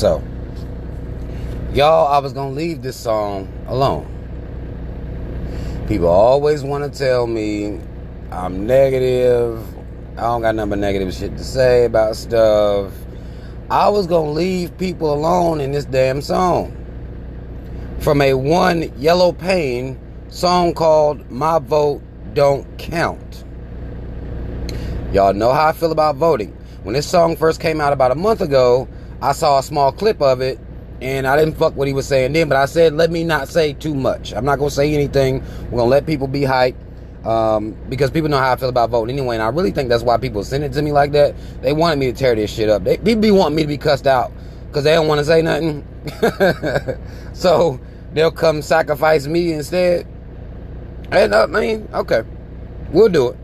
So, y'all, I was gonna leave this song alone. People always want to tell me I'm negative. I don't got nothing but negative shit to say about stuff. I was gonna leave people alone in this damn song. From a one YelloPain song called My Vote Don't Count. Y'all know how I feel about voting. When this song first came out about a month ago, I saw a small clip of it, and I didn't fuck what he was saying then, but I said, let me not say too much. I'm not going to say anything. We're going to let people be hyped, because people know how I feel about voting anyway, and I really think that's why people send it to me like that. They wanted me to tear this shit up. People be wanting me to be cussed out because they don't want to say nothing. So they'll come sacrifice me instead. And I mean, okay, we'll do it.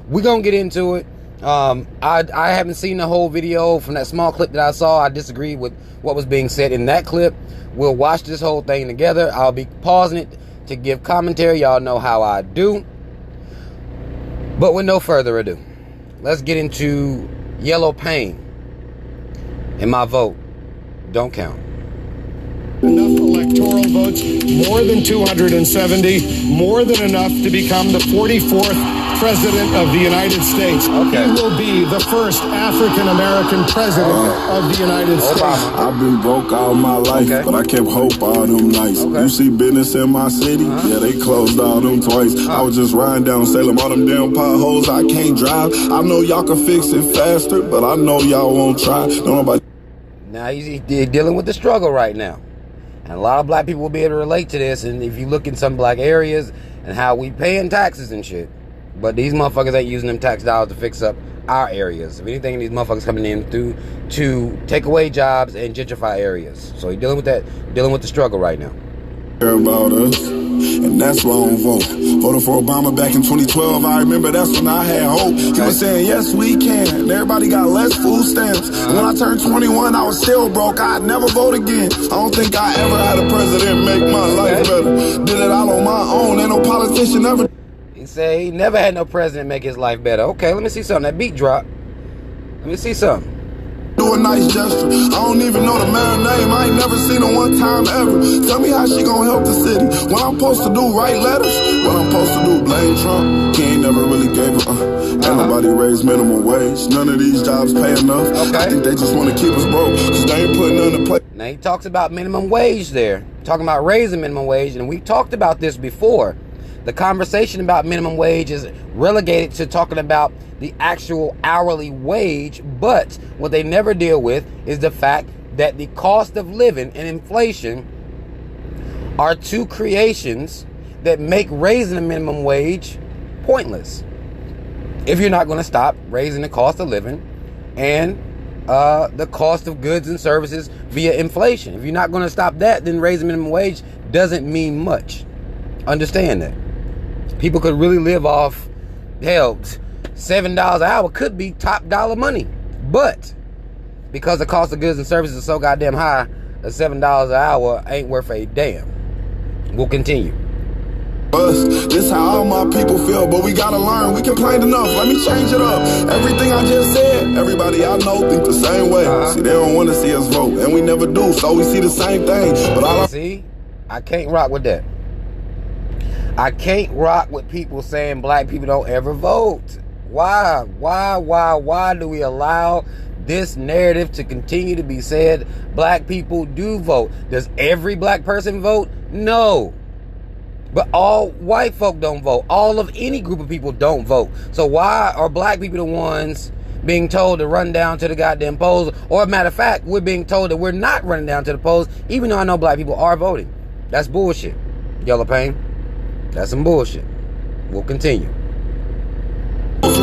We're going to get into it. I haven't seen the whole video. From that small clip that I saw, I disagree with what was being said in that clip. We'll watch this whole thing together. I'll be pausing it to give commentary. Y'all know how I do. But with no further ado, let's get into YelloPain and My Vote Don't Count. Enough electoral votes, more than 270, more than enough to become the 44th President of the United States. Okay. He will be the first African-American President of the United States. I've been broke all my life, but I kept hope all them nights. You see business in my city? Yeah, they closed all them twice. I was just riding down Salem, all them damn potholes. I can't drive. I know y'all can fix it faster, but I know y'all won't try. Don't nobody. Now he's dealing with the struggle right now. And a lot of black people will be able to relate to this. And if you look in some black areas and how we paying taxes and shit. But these motherfuckers ain't using them tax dollars to fix up our areas. If anything, these motherfuckers coming in through to take away jobs and gentrify areas. So he's dealing with that, dealing with the struggle right now. Care about us, and that's why I don't vote. Voted for Obama back in 2012. I remember that's when I had hope. He was saying, yes, we can. And everybody got less food stamps. And when I turned 21, I was still broke. I'd never vote again. I don't think I ever had a president make my life better. Did it all on my own. Ain't no politician ever. He said he never had no president make his life better. Okay, let me see something. That beat drop. Let me see something. Do a nice gesture. I don't even know the man's name. I ain't never seen her one time ever. Tell me how she gonna help the city. What I'm supposed to do, write letters? What I'm supposed to do, blame Trump? He ain't never really gave her. Ain't nobody raised minimum wage. None of these jobs pay enough. I think they just want to keep us broke, because they ain't putting none in place. Now he talks about minimum wage there. Talking about raising minimum wage. And we talked about this before. The conversation about minimum wage is relegated to talking about the actual hourly wage, but what they never deal with is the fact that the cost of living and inflation are two creations that make raising the minimum wage pointless. If you're not going to stop raising the cost of living and the cost of goods and services via inflation. If you're not going to stop that, then raising minimum wage doesn't mean much. Understand that. People could really live off, hell, $7 an hour could be top dollar money. But because the cost of goods and services is so goddamn high, the $7 an hour ain't worth a damn. We'll continue. This how all my people feel, but we gotta learn. We complained enough, let me change it up. Everything I just said, everybody I know think the same way. See, they don't want to see us vote, and we never do, so we see the same thing. But all see, I can't rock with that. I can't rock with people saying black people don't ever vote. Why do we allow this narrative to continue to be said? Black people do vote. Does every black person vote? No. But all white folk don't vote. All of any group of people don't vote. So why are black people the ones being told to run down to the goddamn polls? Or, matter of fact, we're being told that we're not running down to the polls, even though I know black people are voting. That's bullshit. YelloPain. That's some bullshit. We'll continue.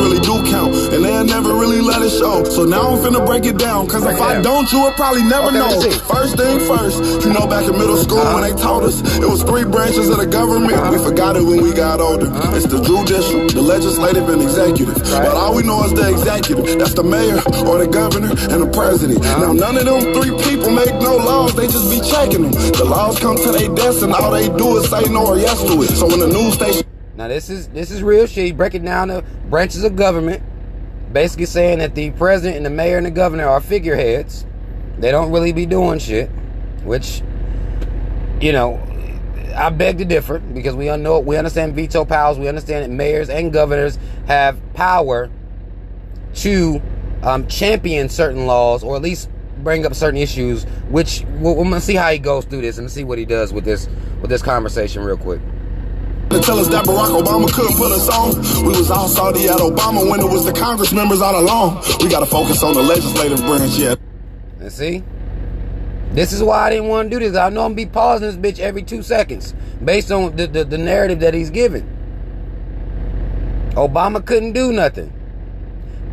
really do count, and they'll never really let it show. So now I'm finna break it down, cause if I don't, you would probably never know. First thing first, you know back in middle school when they taught us, it was 3 branches of the government. We forgot it when we got older. It's the judicial, the legislative, and executive. But all we know is the executive. That's the mayor, or the governor, and the president. Now none of them 3 people make no laws, they just be checking them. The laws come to their desk and all they do is say no or yes to it. So when the news station... Now this is real shit. He's breaking down the branches of government, basically saying that the president and the mayor and the governor are figureheads, They don't really be doing shit, which, you know, I beg to differ, because we understand veto powers. We understand that mayors and governors have power to champion certain laws, or at least bring up certain issues, which we're gonna see how he goes through this and see what he does with this conversation real quick. To tell us that Barack Obama couldn't put us on. We was all salty at Obama when it was the Congress members all along. We gotta focus on the legislative branch, yeah. And see, this is why I didn't want to do this. I know I'm gonna be pausing this bitch every 2 seconds based on the narrative that he's given. Obama couldn't do nothing,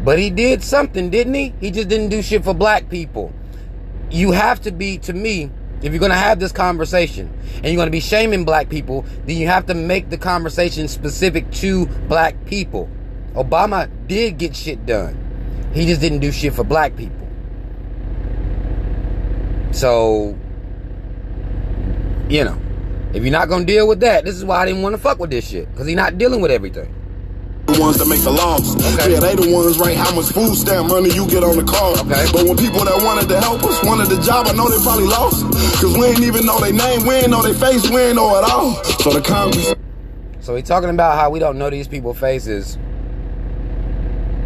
but he did something, didn't he? He just didn't do shit for black people. You have to be, to me, if you're going to have this conversation and you're going to be shaming black people, then you have to make the conversation specific to black people. Obama did get shit done. He just didn't do shit for black people. So, you know, if you're not going to deal with that, this is why I didn't want to fuck with this shit, because he's not dealing with everything. The ones that make the laws. Okay. Yeah, they the ones write how much food stamp money you get on the card. Okay. But when people that wanted to help us wanted the job, I know they probably lost. Cause we ain't even know their name, we ain't know their face, we ain't know it all. So the Congress. So he's talking about how we don't know these people's faces,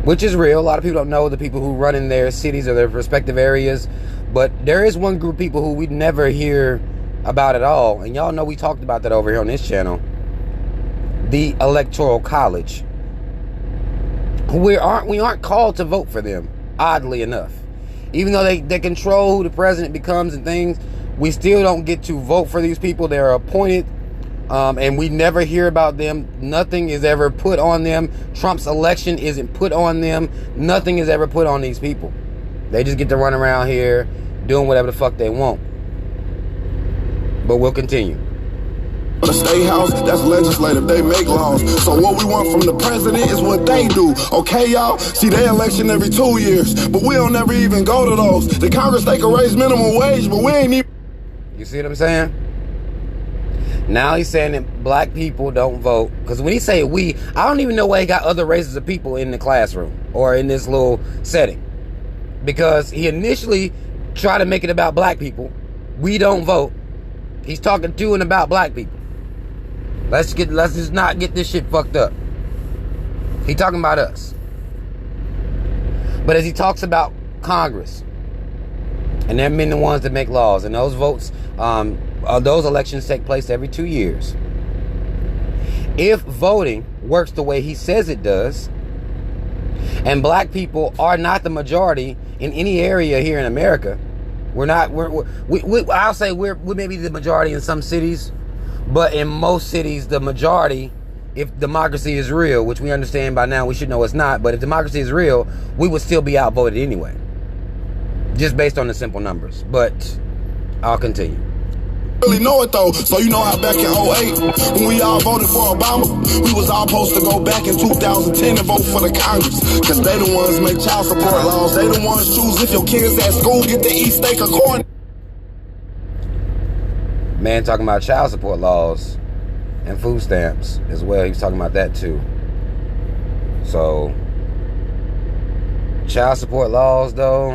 which is real. A lot of people don't know the people who run in their cities or their respective areas. But there is one group of people who we never hear about at all. And y'all know we talked about that over here on this channel. The Electoral College. We aren't called to vote for them, oddly enough. Even though they control who the president becomes and things, we still don't get to vote for these people. They're appointed, and we never hear about them. Nothing is ever put on them. Trump's election isn't put on them. Nothing is ever put on these people. They just get to run around here doing whatever the fuck they want. But we'll continue. The state house, that's legislative, they make laws. So what we want from the president is what they do. Okay, y'all? See, they election every 2 years, but we don't never even go to those. The Congress, they can raise minimum wage, but we ain't even... You see what I'm saying? Now he's saying that black people don't vote. Because when he say we, I don't even know why he got other races of people in the classroom or in this little setting. Because he initially tried to make it about black people. We don't vote. He's talking to and about black people. Let's just not get this shit fucked up. He talking about us. But as he talks about Congress, and they're men the ones that make laws, and those votes, those elections take place every 2 years. If voting works the way he says it does, and black people are not the majority in any area here in America, I'll say we're maybe the majority in some cities. But in most cities, the majority, if democracy is real, which we understand by now, we should know it's not. But if democracy is real, we would still be outvoted anyway. Just based on the simple numbers. But I'll continue. Really know it though, so you know how back in 08, when we all voted for Obama, we was all supposed to go back in 2010 and vote for the Congress. Cause they the ones make child support laws. They the ones choose if your kids at school get to eat steak or corn. Man talking about child support laws and food stamps as well. He was talking about that too. So, child support laws though,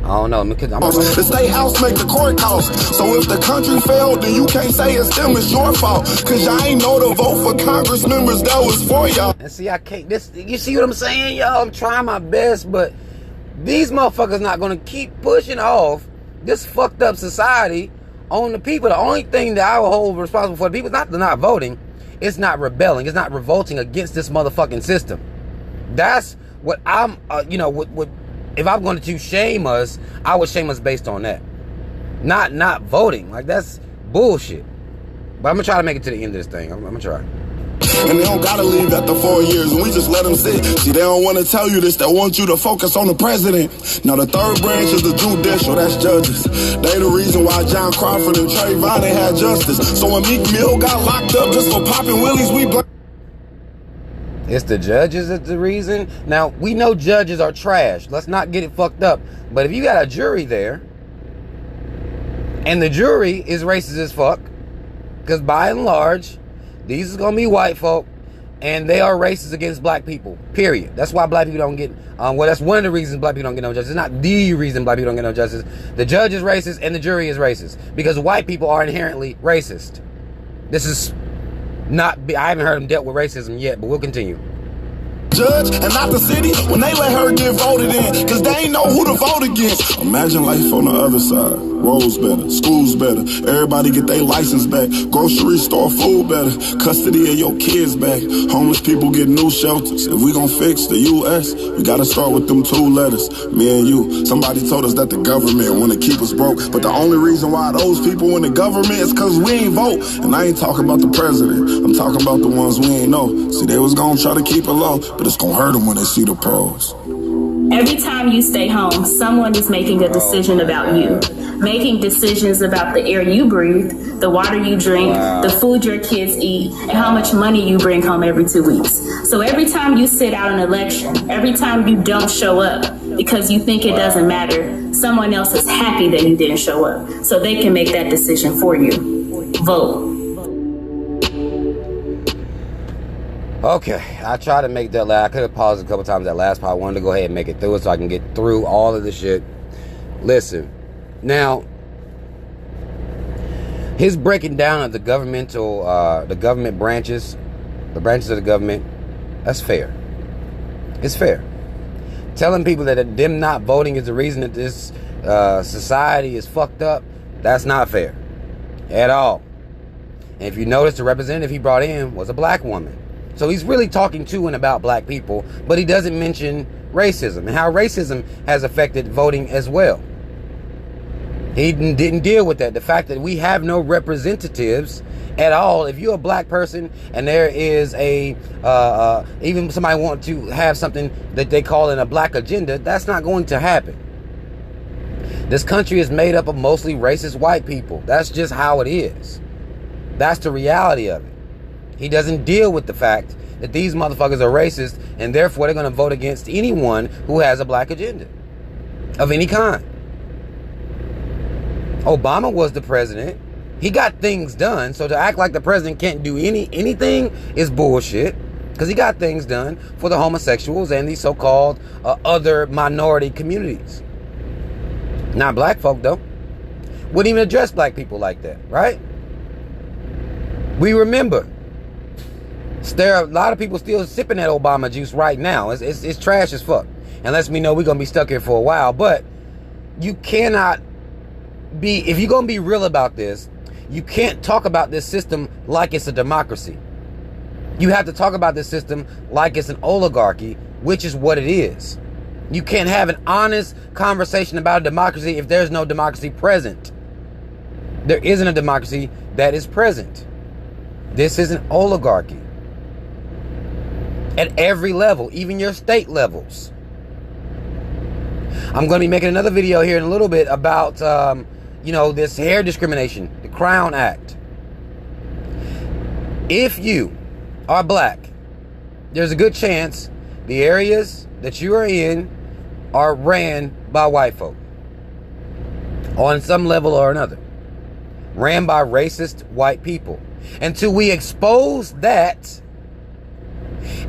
I don't know. The state house make the court cost. So if the country failed, then you can't say it's them, it's your fault. Cause y'all ain't know to vote for Congress members that was for y'all. And see, you see what I'm saying, y'all? I'm trying my best, but these motherfuckers not gonna keep pushing off this fucked up society on the people. The only thing that I will hold responsible for the people is not not voting. It's not rebelling. It's not revolting against this motherfucking system. That's what I'm, if I'm going to shame us, I would shame us based on that. Not voting. Like, that's bullshit. But I'm going to try to make it to the end of this thing. I'm going to try. And they don't gotta leave after 4 years, and we just let them sit. See, they don't want to tell you this, they want you to focus on the president. Now the third branch is the judicial, that's judges. They the reason why John Crawford and Trayvon ain't had justice. So when Meek Mill got locked up just for popping willies, we blame. It's the judges that's the reason. Now, we know judges are trash. Let's not get it fucked up. But if you got a jury there, and the jury is racist as fuck, because by and large, these is going to be white folk, And they are racist against black people, period. That's why black people don't get, well, that's one of the reasons black people don't get no justice. It's not the reason black people don't get no justice. The judge is racist and the jury is racist. Because white people are inherently racist. This is not, I haven't heard them dealt with racism yet, but we'll continue. Judge and not the city when they let her get voted in, cause they ain't know who to vote against. Imagine life on the other side. Roads better, schools better, everybody get their license back, grocery store food better, custody of your kids back, homeless people get new shelters. If we gon' fix the U.S., we gotta start with them 2 letters, me and you. Somebody told us that the government wanna keep us broke, but the only reason why those people in the government is cause we ain't vote. And I ain't talking about the president, I'm talking about the ones we ain't know. See, they was gonna try to keep it low, but it's gonna hurt them when they see the pros. Every time you stay home, someone is making a decision about you, making decisions about the air you breathe, the water you drink, the food your kids eat, and how much money you bring home every 2 weeks. So every time you sit out an election, every time you don't show up because you think it doesn't matter, someone else is happy that you didn't show up, so they can make that decision for you. Vote. Okay, I tried to make that last. I could have paused a couple times that last part. I wanted to go ahead and make it through it so I can get through all of the shit. Listen, now, his breaking down of the governmental, the government branches, the branches of the government, that's fair. It's fair. Telling people that them not voting is the reason that this society is fucked up, that's not fair at all. And if you notice, the representative he brought in was a black woman. So he's really talking to and about black people, but he doesn't mention racism and how racism has affected voting as well. He didn't deal with that. The fact that we have no representatives at all. If you're a black person and there is a, even somebody want to have something that they call in a black agenda, that's not going to happen. This country is made up of mostly racist white people. That's just how it is. That's the reality of it. He doesn't deal with the fact that these motherfuckers are racist and therefore they're going to vote against anyone who has a black agenda of any kind. Obama was the president. He got things done. So to act like the president can't do anything is bullshit, because he got things done for the homosexuals and these so-called other minority communities. Not black folk, though. Wouldn't even address black people like that, right? We remember. There are a lot of people still sipping that Obama juice right now. It's trash as fuck. And lets me know we're going to be stuck here for a while. But you cannot be, if you're going to be real about this, you can't talk about this system like it's a democracy. You have to talk about this system like it's an oligarchy, which is what it is. You can't have an honest conversation about a democracy if there's no democracy present. There isn't a democracy that is present. This is an oligarchy. At every level, even your state levels. I'm going to be making another video here in a little bit about, this hair discrimination, the Crown Act. If you are black, there's a good chance the areas that you are in are ran by white folk. On some level or another. Ran by racist white people. Until we expose that,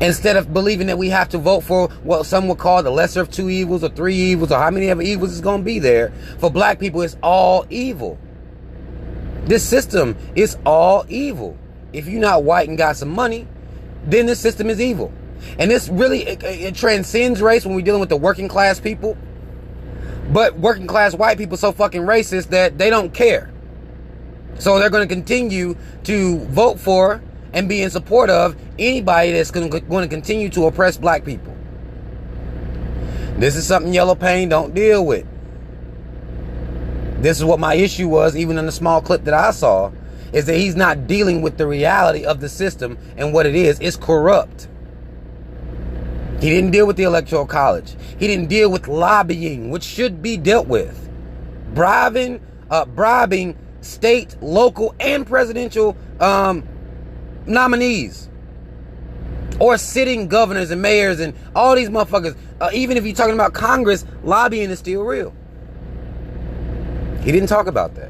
instead of believing that we have to vote for what some would call the lesser of 2 evils or 3 evils or how many ever evils is going to be there, for black people it's all evil. This system is all evil. If you're not white and got some money, then this system is evil. And this really, it transcends race when we're dealing with the working class people. But working class white people are so fucking racist that they don't care. So they're going to continue to vote for and be in support of anybody that's going to continue to oppress black people. This is something YelloPain don't deal with. This is what my issue was, even in the small clip that I saw, is that he's not dealing with the reality of the system and what it is. It's corrupt. He didn't deal with the Electoral College. He didn't deal with lobbying, which should be dealt with. Bribing state, local, and presidential nominees. Or sitting governors and mayors and all these motherfuckers. Even if you're talking about Congress, lobbying is still real. He didn't talk about that.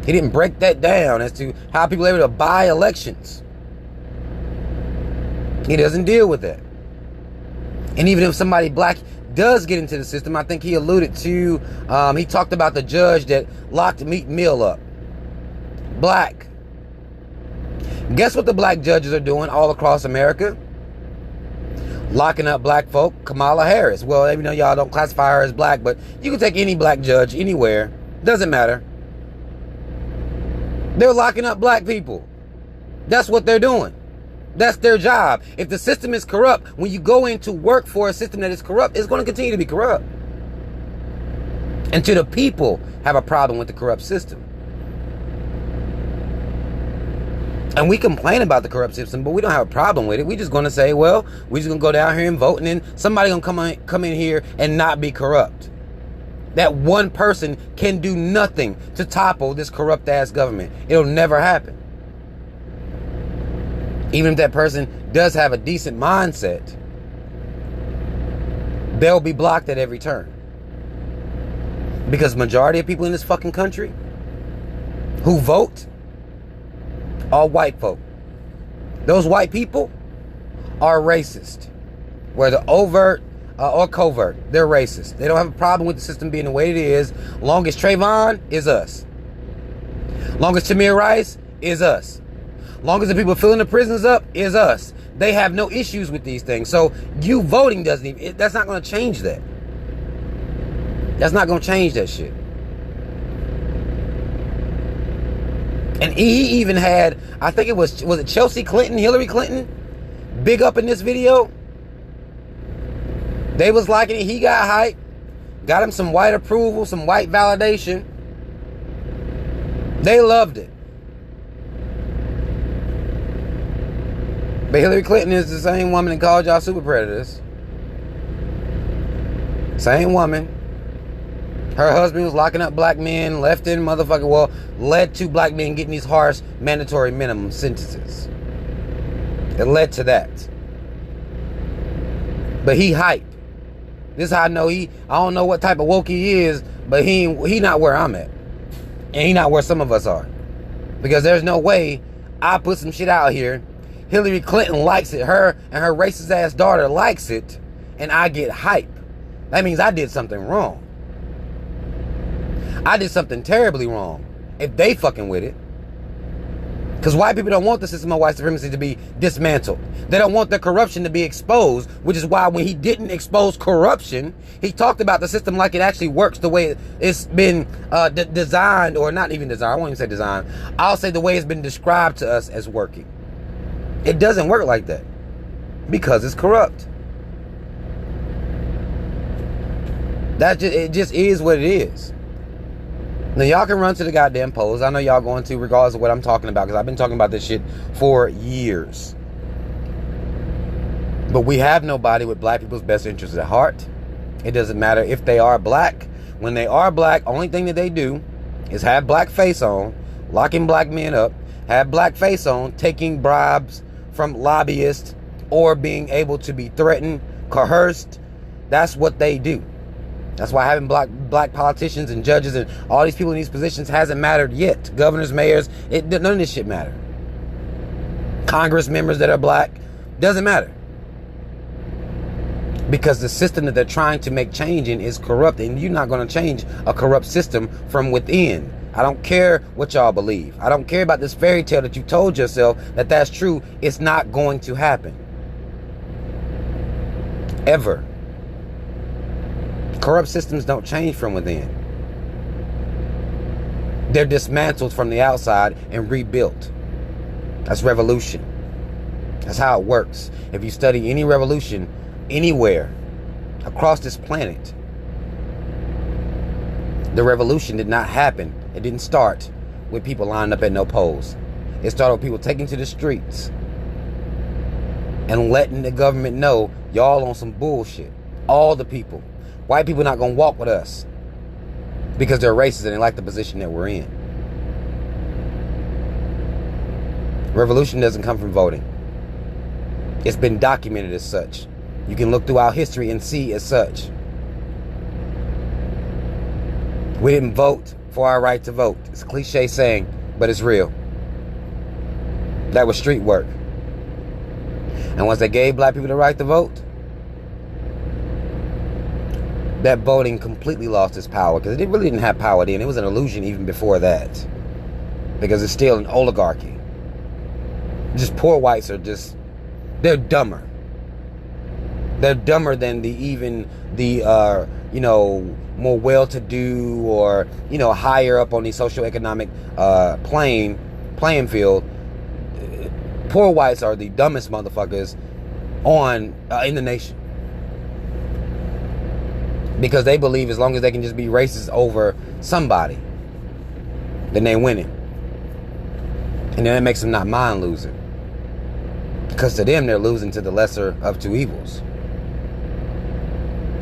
He didn't break that down as to how people are able to buy elections. He doesn't deal with that. And even if somebody black does get into the system, I think he alluded to, he talked about the judge that locked Meat Mill up. Black. Guess what the black judges are doing all across America? Locking up black folk. Kamala Harris. Well, even though y'all don't classify her as black, but you can take any black judge anywhere. Doesn't matter. They're locking up black people. That's what they're doing. That's their job. If the system is corrupt, when you go into work for a system that is corrupt, it's going to continue to be corrupt. Until the people have a problem with the corrupt system. And we complain about the corrupt system, but we don't have a problem with it. We're just going to say, well, we're just going to go down here and vote, and then somebody going to come in here and not be corrupt. That one person can do nothing to topple this corrupt ass government. It'll never happen. Even if that person does have a decent mindset, they'll be blocked at every turn. Because majority of people in this fucking country who vote are white folk. Those white people are racist. Whether overt or covert, they're racist. They don't have a problem with the system being the way it is. Long as Trayvon is us. Long as Tamir Rice is us. Long as the people filling the prisons up is us. They have no issues with these things. So you voting doesn't even, that's not going to change that. That's not going to change that shit. And he even had, I think it was it Chelsea Clinton, Hillary Clinton, big up in this video. They was liking it. He got hype. Got him some white approval, some white validation. They loved it. But Hillary Clinton is the same woman that called y'all super predators. Same woman. Her husband was locking up black men, left in motherfucking, well, led to black men getting these harsh mandatory minimum sentences. It led to that. But he hype. This is how I know I don't know what type of woke he is, but he not where I'm at. And he not where some of us are. Because there's no way I put some shit out here, Hillary Clinton likes it, her and her racist ass daughter likes it, and I get hype. That means I did something wrong. I did something terribly wrong if they fucking with it. Because white people don't want the system of white supremacy to be dismantled. They don't want the corruption to be exposed, which is why when he didn't expose corruption, he talked about the system like it actually works the way it's been designed, or not even designed, I won't even say designed. I'll say the way it's been described to us as working. It doesn't work like that because it's corrupt. It just is what it is. Now, y'all can run to the goddamn polls. I know y'all going to, regardless of what I'm talking about, because I've been talking about this shit for years. But we have nobody with black people's best interests at heart. It doesn't matter if they are black. When they are black, only thing that they do is have black face on, locking black men up, have black face on, taking bribes from lobbyists, or being able to be threatened, coerced. That's what they do. That's why having black politicians and judges and all these people in these positions hasn't mattered yet. Governors, mayors, none of this shit matter. Congress members that are black, doesn't matter. Because the system that they're trying to make change in is corrupt, and you're not going to change a corrupt system from within. I don't care what y'all believe. I don't care about this fairy tale that you told yourself that that's true. It's not going to happen. Ever. Corrupt systems don't change from within. They're dismantled from the outside and rebuilt. That's revolution. That's how it works. If you study any revolution anywhere across this planet, the revolution did not happen. It didn't start with people lined up at no polls. It started with people taking to the streets and letting the government know y'all on some bullshit. All the people. White people not going to walk with us because they're racist and they like the position that we're in. Revolution doesn't come from voting. It's been documented as such. You can look throughout history and see as such. We didn't vote for our right to vote. It's a cliche saying, but it's real. That was street work. And once they gave black people the right to vote, that voting completely lost its power, because it really didn't have power then. It was an illusion even before that, because it's still an oligarchy. Just poor whites are just, they're dumber. They're dumber than the more well-to-do or, higher up on the socioeconomic playing field. Poor whites are the dumbest motherfuckers in the nation. Because they believe as long as they can just be racist over somebody, then they're winning. And then it makes them not mind losing. Because to them, they're losing to the lesser of two evils.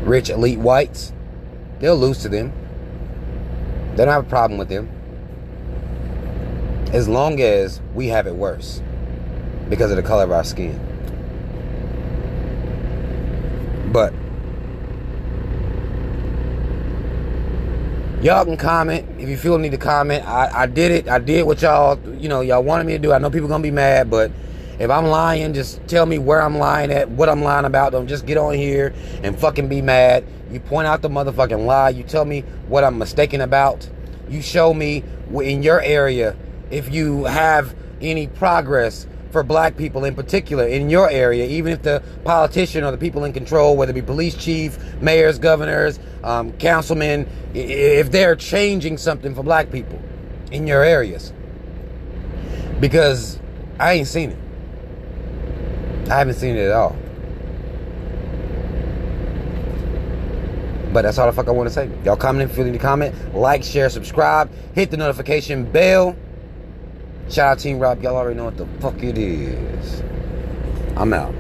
Rich, elite whites, they'll lose to them. They don't have a problem with them. As long as we have it worse. Because of the color of our skin. But y'all can comment if you feel the need to comment. I did it. I did what y'all wanted me to do. I know people gonna be mad, but if I'm lying, just tell me where I'm lying at, what I'm lying about. Don't just get on here and fucking be mad. You point out the motherfucking lie. You tell me what I'm mistaken about. You show me in your area if you have any progress for black people in particular in your area, even if the politician or the people in control, whether it be police chief, mayors, governors, councilmen, if they're changing something for black people in your areas. Because I ain't seen it. I haven't seen it at all. But that's all the fuck I want to say. Y'all comment if you feel need to comment. Like, share, subscribe. Hit the notification bell. Shout out Team Rob. Y'all already know what the fuck it is. I'm out.